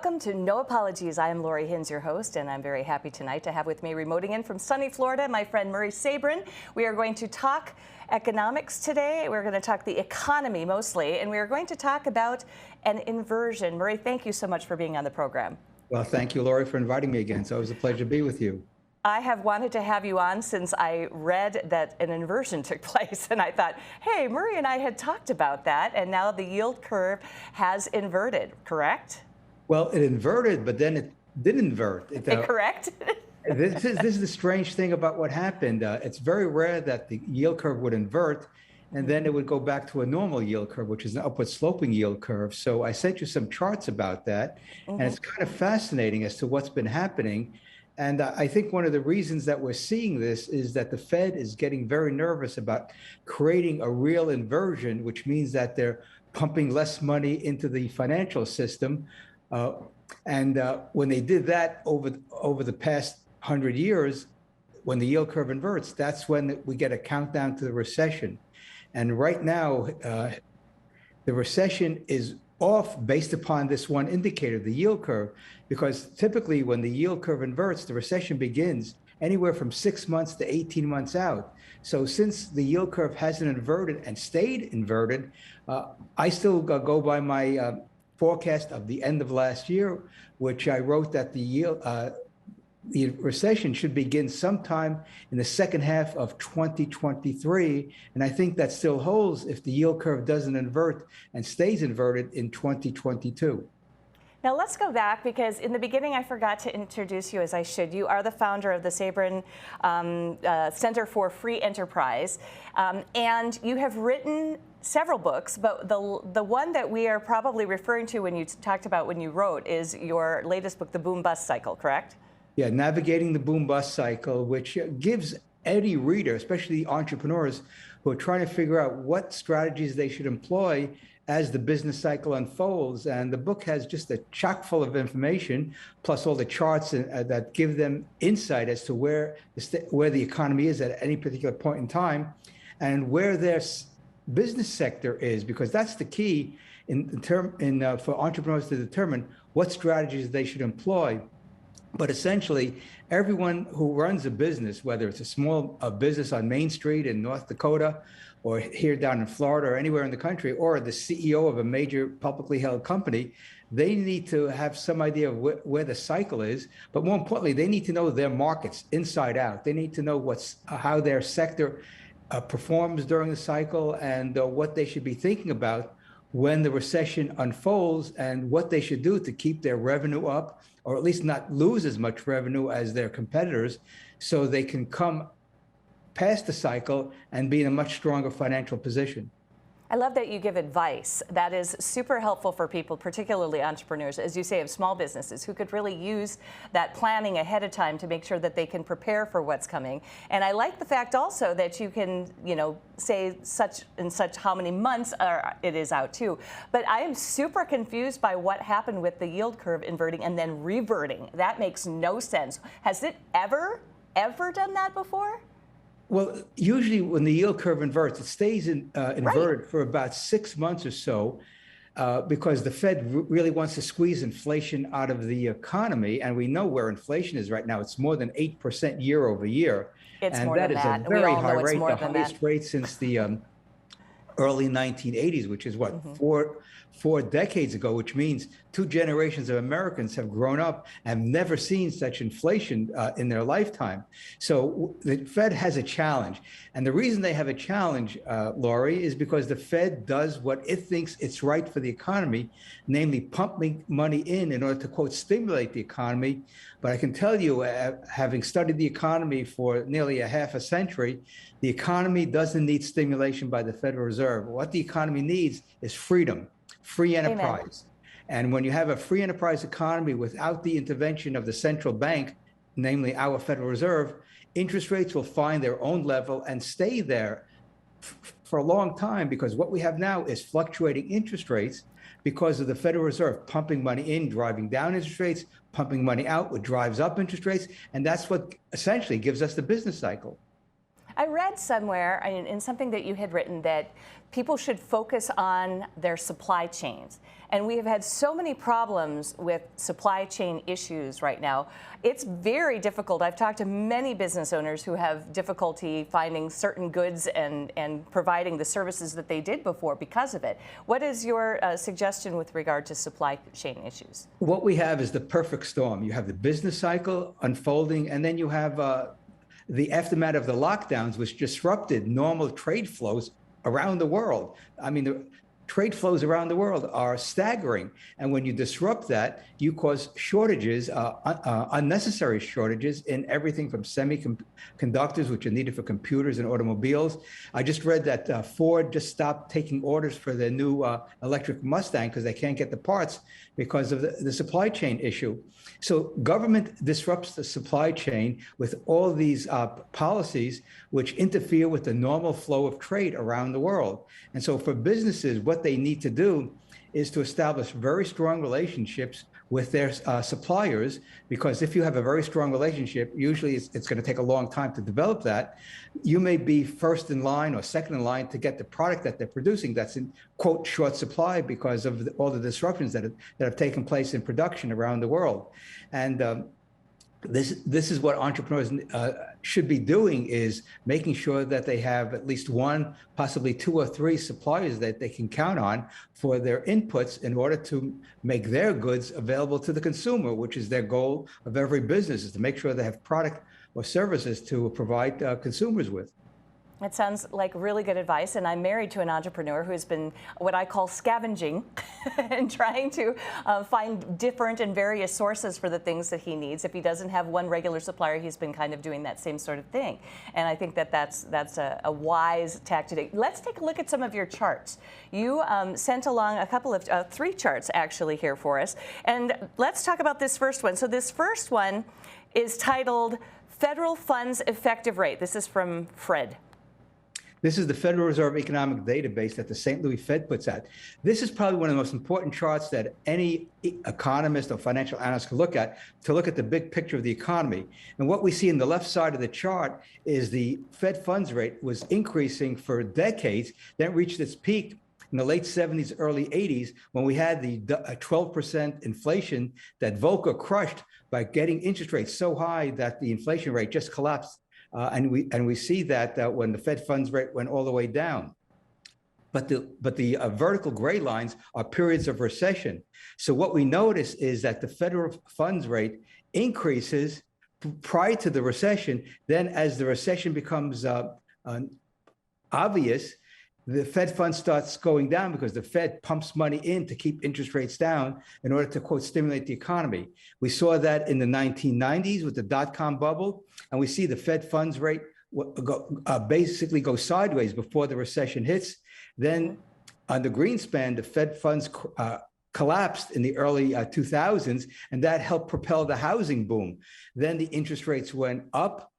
Welcome to No Apologies. I am Lori Hins, your host, and I'm very happy tonight to have with me remoting in from sunny Florida, my friend Murray Sabrin. We are going to talk economics today. We're going to talk the economy mostly, and we are going to talk about an inversion. Murray, thank you so much for being on the program. Well, thank you, Lori, for inviting me again. So it was a pleasure to be with you. I have wanted to have you on since I read that an inversion took place, and I thought, hey, Murray and I had talked about that, and now the yield curve has inverted, correct? Well, it inverted, but then it didn't invert. Correct? This is the strange thing about what happened. It's very rare that the yield curve would invert, and then it would go back to a normal yield curve, which is an upward sloping yield curve. So I sent you some charts about that, and it's kind of fascinating as to what's been happening. And I think one of the reasons that we're seeing this is that the Fed is getting very nervous about creating a real inversion, which means that they're pumping less money into the financial system. When they did that over the past 100 years, when the yield curve inverts, that's when we get a countdown to the recession. And right now, the recession is off based upon this one indicator, the yield curve, because typically when the yield curve inverts, the recession begins anywhere from 6 months to 18 months out. So since the yield curve hasn't inverted and stayed inverted, I still go by my forecast of the end of last year, which I wrote that the recession should begin sometime in the second half of 2023. And I think that still holds if the yield curve doesn't invert and stays inverted in 2022. Now let's go back, because in the beginning I forgot to introduce you as I should. You are the founder of the Sabrin Center for Free Enterprise, and you have written several books, but the one that we are probably referring to when you talked about when you wrote is your latest book, The Boom Bust Cycle, correct? Yeah, Navigating the Boom Bust Cycle, which gives any reader, especially entrepreneurs who are trying to figure out what strategies they should employ as the business cycle unfolds. And the book has just a chock full of information, plus all the charts that give them insight as to where the economy is at any particular point in time and where their business sector is, because that's the key for entrepreneurs to determine what strategies they should employ. But essentially, everyone who runs a business, whether it's a small business on Main Street in North Dakota, or here down in Florida, or anywhere in the country, or the CEO of a major publicly held company, they need to have some idea of where the cycle is. But more importantly, they need to know their markets inside out. They need to know how their sector performs during the cycle, and what they should be thinking about when the recession unfolds, and what they should do to keep their revenue up, or at least not lose as much revenue as their competitors, so they can come past the cycle and be in a much stronger financial position. I love that you give advice. That is super helpful for people, particularly entrepreneurs, as you say, of small businesses who could really use that planning ahead of time to make sure that they can prepare for what's coming. And I like the fact also that you can, say such and such how many months it is out too. But I am super confused by what happened with the yield curve inverting and then reverting. That makes no sense. Has it ever done that before? Well, usually when the yield curve inverts, it stays inverted for about 6 months or so, because the Fed really wants to squeeze inflation out of the economy. And we know where inflation is right now. It's more than 8% year over year. It's and more that than is that. a very high it's rate, more the than highest that. rate since the early 1980s, which is what, four decades ago, which means 2 generations of Americans have grown up and have never seen such inflation in their lifetime. So the Fed has a challenge. And the reason they have a challenge, Lori, is because the Fed does what it thinks it's right for the economy, namely pumping money in order to, quote, stimulate the economy. But I can tell you, having studied the economy for nearly a half a century, the economy doesn't need stimulation by the Federal Reserve. What the economy needs is freedom, free enterprise. Amen. And when you have a free enterprise economy without the intervention of the central bank, namely our Federal Reserve, interest rates will find their own level and stay there for a long time, because what we have now is fluctuating interest rates because of the Federal Reserve pumping money in, driving down interest rates, pumping money out, which drives up interest rates. And that's what essentially gives us the business cycle. I read somewhere in something that you had written that people should focus on their supply chains. And we have had so many problems with supply chain issues right now. It's very difficult. I've talked to many business owners who have difficulty finding certain goods and providing the services that they did before because of it. What is your suggestion with regard to supply chain issues? What we have is the perfect storm. You have the business cycle unfolding, and then you have the aftermath of the lockdowns, which disrupted normal trade flows around the world. I mean, the trade flows around the world are staggering. And when you disrupt that, you cause shortages, unnecessary shortages in everything from semiconductors, which are needed for computers and automobiles. I just read that Ford just stopped taking orders for their new electric Mustang because they can't get the parts because of the supply chain issue. So government disrupts the supply chain with all these policies which interfere with the normal flow of trade around the world. And so for businesses, what they need to do is to establish very strong relationships with their suppliers, because if you have a very strong relationship, usually it's going to take a long time to develop that. You may be first in line or second in line to get the product that they're producing that's in, quote, short supply because of all the disruptions that have taken place in production around the world. And this is what entrepreneurs should be doing, is making sure that they have at least one, possibly two or three suppliers that they can count on for their inputs in order to make their goods available to the consumer, which is their goal of every business, is to make sure they have product or services to provide consumers with. It sounds like really good advice, and I'm married to an entrepreneur who's been what I call scavenging and trying to find different and various sources for the things that he needs. If he doesn't have one regular supplier, he's been kind of doing that same sort of thing. And I think that that's a wise tactic. Let's take a look at some of your charts. You sent along a couple of, three charts actually here for us. And let's talk about this first one. So this first one is titled Federal Funds Effective Rate. This is from Fred. This is the Federal Reserve Economic Database that the St. Louis Fed puts out. This is probably one of the most important charts that any economist or financial analyst can look at to look at the big picture of the economy. And what we see in the left side of the chart is the Fed funds rate was increasing for decades, then reached its peak in the late 70s, early 80s, when we had the 12% inflation that Volcker crushed by getting interest rates so high that the inflation rate just collapsed. And we see that when the Fed funds rate went all the way down. But the vertical gray lines are periods of recession. So what we notice is that the federal funds rate increases prior to the recession. Then as the recession becomes obvious, the Fed funds starts going down because the Fed pumps money in to keep interest rates down in order to, quote, stimulate the economy. We saw that in the 1990s with the dot-com bubble, and we see the Fed funds rate basically go sideways before the recession hits. Then on the Greenspan, the Fed funds collapsed in the early 2000s, and that helped propel the housing boom. Then the interest rates went up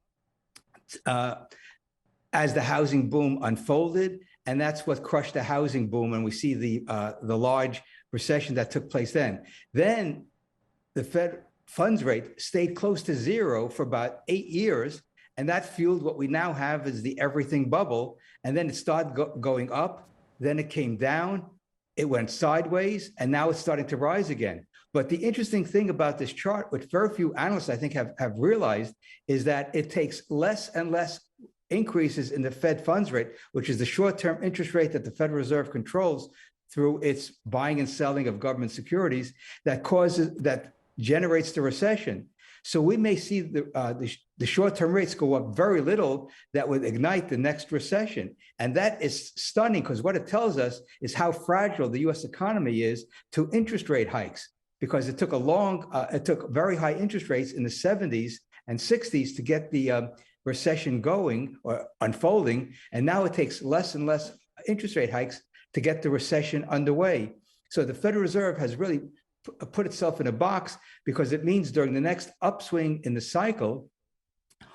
as the housing boom unfolded. And that's what crushed the housing boom, and we see the large recession that took place then. Then the Fed funds rate stayed close to zero for about 8 years, and that fueled what we now have as the everything bubble. And then it started going up, then it came down, it went sideways, and now it's starting to rise again. But the interesting thing about this chart, which very few analysts, I think, have realized, is that it takes less and less increases in the Fed funds rate, which is the short-term interest rate that the Federal Reserve controls through its buying and selling of government securities, that generates the recession. So we may see the short-term rates go up very little that would ignite the next recession. And that is stunning, because what it tells us is how fragile the US economy is to interest rate hikes, because it took it took very high interest rates in the 70s and 60s to get the recession going or unfolding, and now it takes less and less interest rate hikes to get the recession underway. So the Federal Reserve has really put itself in a box, because it means during the next upswing in the cycle,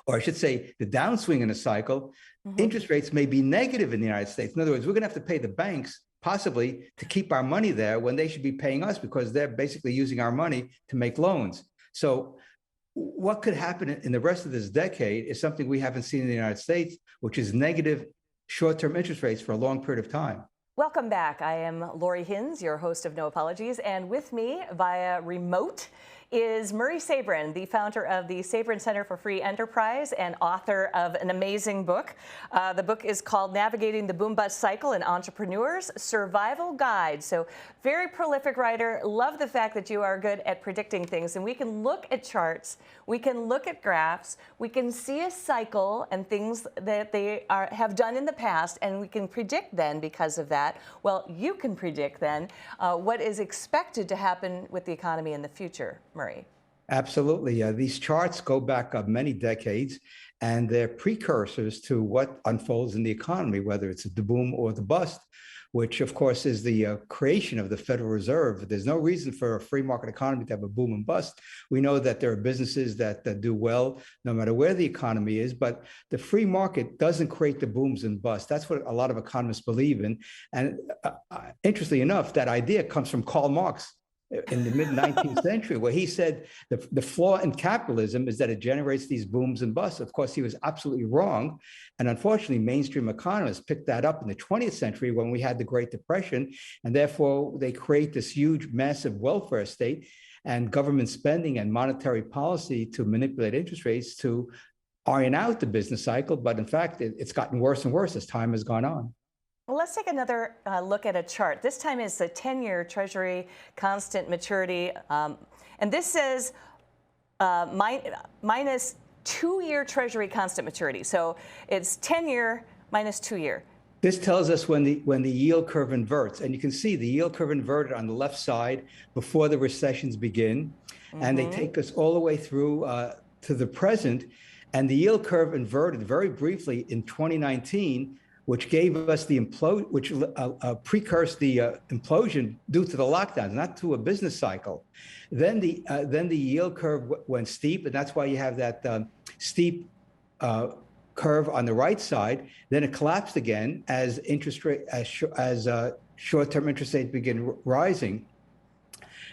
or I should say the downswing in the cycle, interest rates may be negative in the United States. In other words, we're going to have to pay the banks possibly to keep our money there when they should be paying us, because they're basically using our money to make loans. So what could happen in the rest of this decade is something we haven't seen in the United States, which is negative short-term interest rates for a long period of time. Welcome back. I am Lori Hinz, your host of No Apologies, and with me via remote is Murray Sabrin, the founder of the Sabrin Center for Free Enterprise and author of an amazing book. The book is called Navigating the Boom-Bust Cycle: An Entrepreneur's Survival Guide. So very prolific writer. Love the fact that you are good at predicting things, and we can look at charts, we can look at graphs, we can see a cycle and things that they have done in the past, and we can predict then because of that. Well, you can predict then what is expected to happen with the economy in the future. Murray. Absolutely. These charts go back many decades, and they're precursors to what unfolds in the economy, whether it's the boom or the bust, which, of course, is the creation of the Federal Reserve. There's no reason for a free market economy to have a boom and bust. We know that there are businesses that do well no matter where the economy is, but the free market doesn't create the booms and busts. That's what a lot of economists believe in. And interestingly enough, that idea comes from Karl Marx in the mid-19th century, where he said the flaw in capitalism is that it generates these booms and busts. Of course, he was absolutely wrong. And unfortunately, mainstream economists picked that up in the 20th century when we had the Great Depression. And therefore, they create this huge, massive welfare state and government spending and monetary policy to manipulate interest rates to iron out the business cycle. But in fact, it's gotten worse and worse as time has gone on. Well, let's take another look at a chart. This time is the 10-year Treasury constant maturity. And this says minus 2-year Treasury constant maturity. So it's 10-year minus 2-year. This tells us when the yield curve inverts. And you can see the yield curve inverted on the left side before the recessions begin. Mm-hmm. And they take us all the way through to the present. And the yield curve inverted very briefly in 2019, which gave us the precursed the implosion due to the lockdowns, not to a business cycle. Then the yield curve went steep, and that's why you have that steep curve on the right side. Then it collapsed again as short-term interest rates begin rising.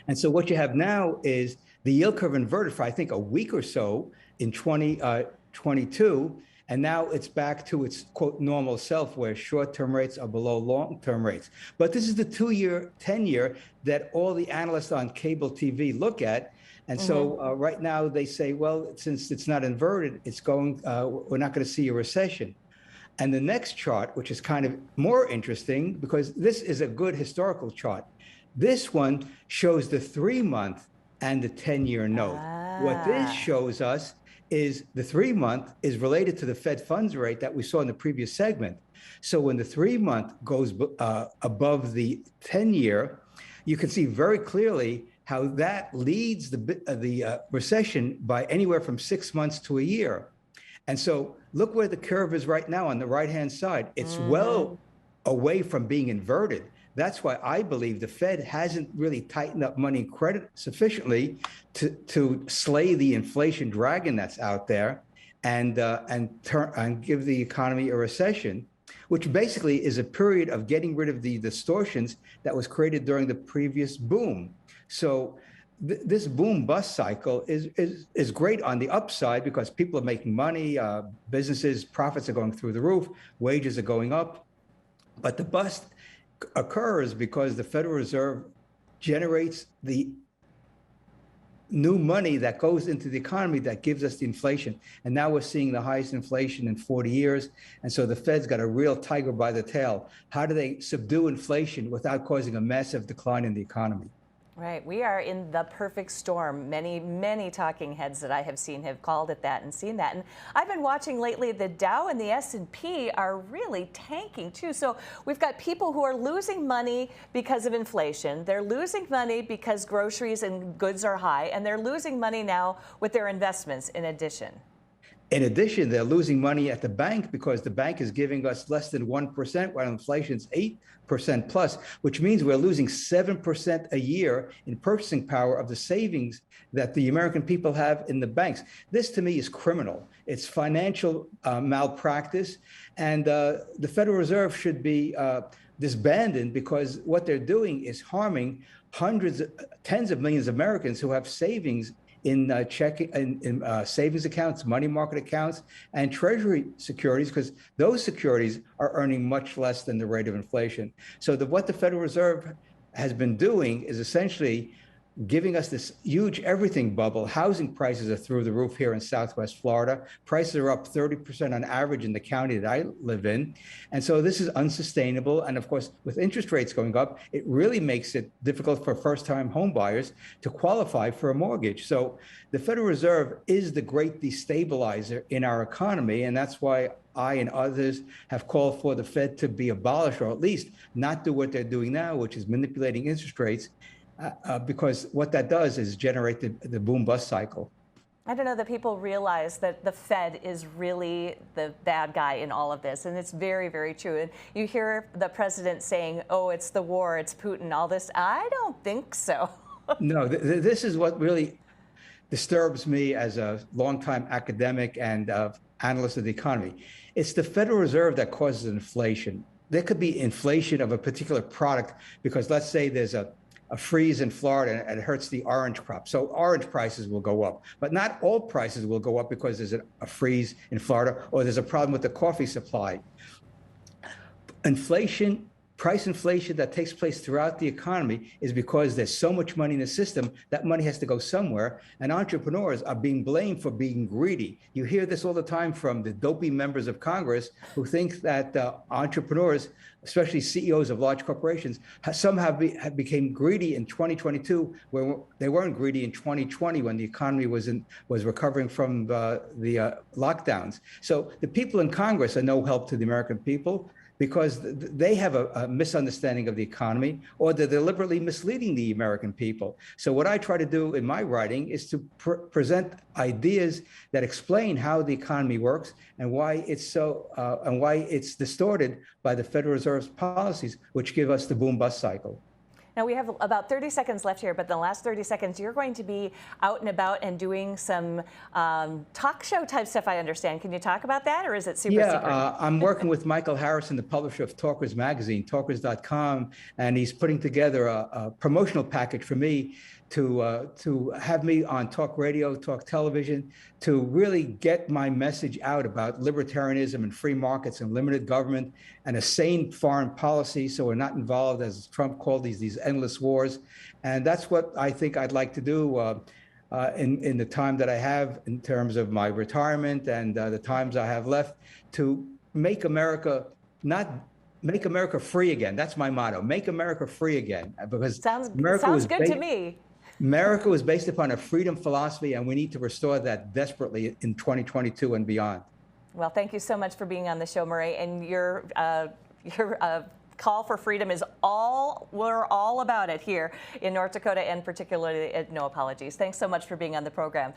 And so what you have now is the yield curve inverted for, I think, a week or so in 2022. And now it's back to its, quote, normal self, where short-term rates are below long-term rates. But this is the 2-year, 10-year that all the analysts on cable TV look at. And so right now they say, well, since it's not inverted, we're not going to see a recession. And the next chart, which is kind of more interesting, because this is a good historical chart. This one shows the 3-month and the 10-year note. What this shows us is the 3-month is related to the Fed funds rate that we saw in the previous segment. So when the 3-month goes above the 10-year, you can see very clearly how that leads the recession by anywhere from 6 months to a year. And so look where the curve is right now on the right-hand side. It's well away from being inverted. That's why I believe the Fed hasn't really tightened up money and credit sufficiently to slay the inflation dragon that's out there and give the economy a recession, which basically is a period of getting rid of the distortions that was created during the previous boom. So this boom-bust cycle is great on the upside because people are making money, businesses, profits are going through the roof, wages are going up, but the bust occurs because the Federal Reserve generates the new money that goes into the economy that gives us the inflation. And now we're seeing the highest inflation in 40 years. And so the Fed's got a real tiger by the tail. How do they subdue inflation without causing a massive decline in the economy? Right. We are in the perfect storm. Many, many talking heads that I have seen have called it that and seen that. And I've been watching lately, the Dow and the S&P are really tanking too. So we've got people who are losing money because of inflation. They're losing money because groceries and goods are high. And they're losing money now with their investments in addition. In addition, they're losing money at the bank because the bank is giving us less than 1%, while inflation's 8% plus, which means we're losing 7% a year in purchasing power of the savings that the American people have in the banks. This, to me, is criminal. It's financial malpractice, and the Federal Reserve should be disbanded because what they're doing is harming tens of millions of Americans who have savings in checking in savings accounts, money market accounts, and treasury securities, because those securities are earning much less than the rate of inflation. So what the Federal Reserve has been doing is essentially giving us this huge everything bubble. Housing prices are through the roof here in Southwest Florida. Prices are up 30% on average in the county that I live in. And so this is unsustainable. And of course, with interest rates going up, it really makes it difficult for first-time home buyers to qualify for a mortgage. So the Federal Reserve is the great destabilizer in our economy. And that's why I and others have called for the Fed to be abolished, or at least not do what they're doing now, which is manipulating interest rates, because what that does is generate the boom-bust cycle. I don't know that people realize that the Fed is really the bad guy in all of this, and it's very, very true. And you hear the president saying, oh, it's the war, it's Putin, all this. I don't think so. No, this is what really disturbs me as a longtime academic and analyst of the economy. It's the Federal Reserve that causes inflation. There could be inflation of a particular product because, let's say, there's a freeze in Florida and it hurts the orange crop. So orange prices will go up, but not all prices will go up because there's a freeze in Florida or there's a problem with the coffee supply. Inflation, price inflation that takes place throughout the economy is because there's so much money in the system. That money has to go somewhere, and entrepreneurs are being blamed for being greedy. You hear this all the time from the dopey members of Congress who think that entrepreneurs, especially CEOs of large corporations, somehow became greedy in 2022, where they weren't greedy in 2020 when the economy was recovering from the lockdowns. So the people in Congress are no help to the American people, because they have a misunderstanding of the economy, or they're deliberately misleading the American people. So what I try to do in my writing is to present ideas that explain how the economy works and why it's distorted by the Federal Reserve's policies, which give us the boom-bust cycle. Now, we have about 30 seconds left here, but in the last 30 seconds, you're going to be out and about and doing some talk show type stuff, I understand. Can you talk about that, or is it super secret? Yeah, I'm working with Michael Harrison, the publisher of Talkers Magazine, talkers.com, and he's putting together a promotional package for me to have me on talk radio, talk television, to really get my message out about libertarianism and free markets and limited government and a sane foreign policy, so we're not involved, as Trump called these endless wars. And that's what I think I'd like to do in the time that I have in terms of my retirement and the times I have left, to make America free again. That's my motto. Make America free again. Because sounds good to me. America was based upon a freedom philosophy, and we need to restore that desperately in 2022 and beyond. Well, thank you so much for being on the show, Murray. And your call for freedom is we're all about it here in North Dakota, and particularly at No Apologies. Thanks so much for being on the program.